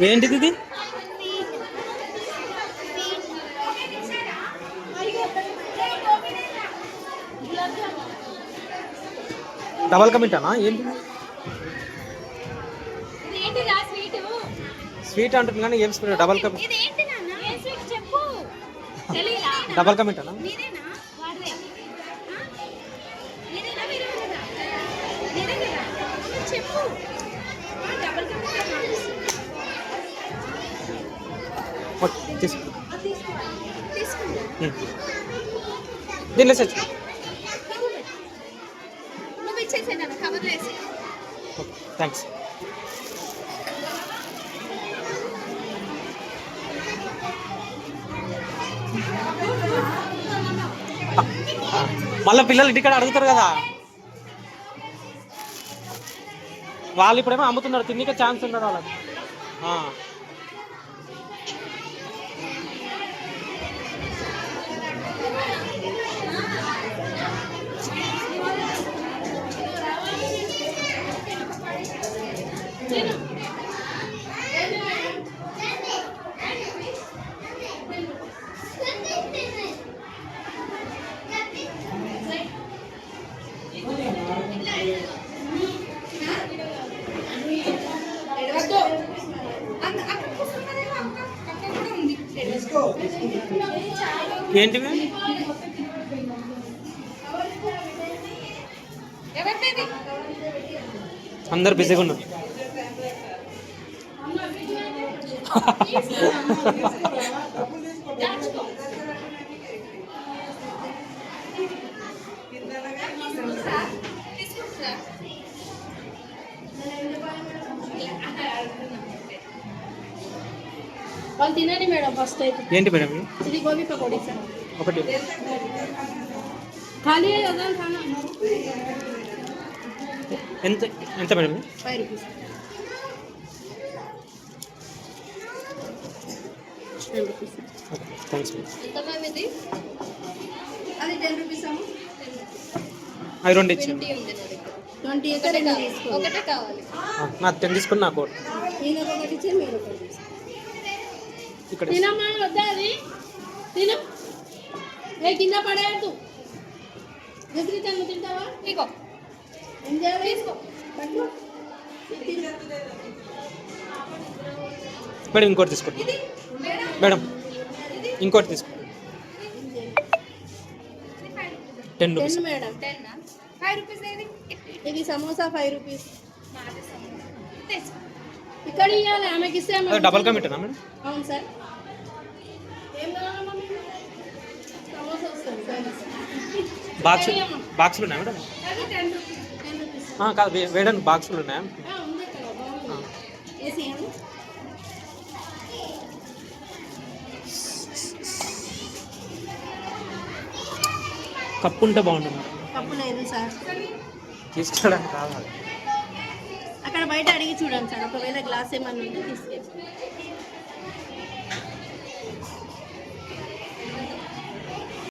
ఏంటిది ఇది? డబల్ కమిటానా ఏంటి? స్వీట్ అంటుంది కానీ ఏం స్వీట్? Double commit. డబల్ కమిటానా? దీనిలో సెట్ థ్యాంక్స్. మళ్ళీ పిల్లలు ఇంటికాడ అడుగుతారు కదా, వాళ్ళు ఇప్పుడేమో అమ్ముతున్నారు, తిన్నక ఛాన్స్ ఉన్నారు వాళ్ళకి. ఏంటివి? అందరు బిజీగా ఉన్నారు. వాళ్ళు తినండి మేడం. ఫస్ట్ అయితే ఏంటి మేడం ఇది? గోబీ పకోడీ సార్. ఒకటి ఖాళీ ఎంత ఎంత మేడం? 5 రూపీస్. 10 రూపీస్. థ్యాంక్స్. ఎంత మ్యామ్ ఇది? అది 10 రూపీస్ అమ్మ. అవి రెండు ఇచ్చి 20 ఒకటే కావాలి. నాకు 10 తీసుకుని నాకు ఒకటి. నేను ఒకటి ఇచ్చి మీరు ఒకటి ఇక్కడ తినమ్మా. వద్దా అది? తిను. కింద పడేయద్దు. ఎదురు తను తింటావా? ఇగో ఏం చేయాలి? తీసుకో. మేడం ఇంకోటి తీసుకోండి మేడం. ఇంకోటి తీసుకోండి. 10 రూపీస్ మేడం. 5 రూపీస్. ఇది సమోసా 5 రూపీస్. ఇక్కడ ఇవ్వాలి ఆమెకి ఇస్తే. డబల్ కమిటనా మేడం? అవును సార్. ఏం కావాలమ్మా? సమోసా వస్తుంది. బాక్సులు ఉన్నాయా మేడం? అది 10 రూపీస్. 10 రూపీస్ కాదు, వేయడానికి బాక్సులు ఉన్నాయా? ఉంది కదా. ఏసీ కప్పు ఉంటే బాగుంటుంది. కప్పు లేదు సార్. తీసుకోవడానికి కావాలి. అక్కడ బయట అడిగి చూడండి సార్. ఒకవేళ గ్లాస్ ఏమన్నా ఉంటే తీసుకెళ్ళి.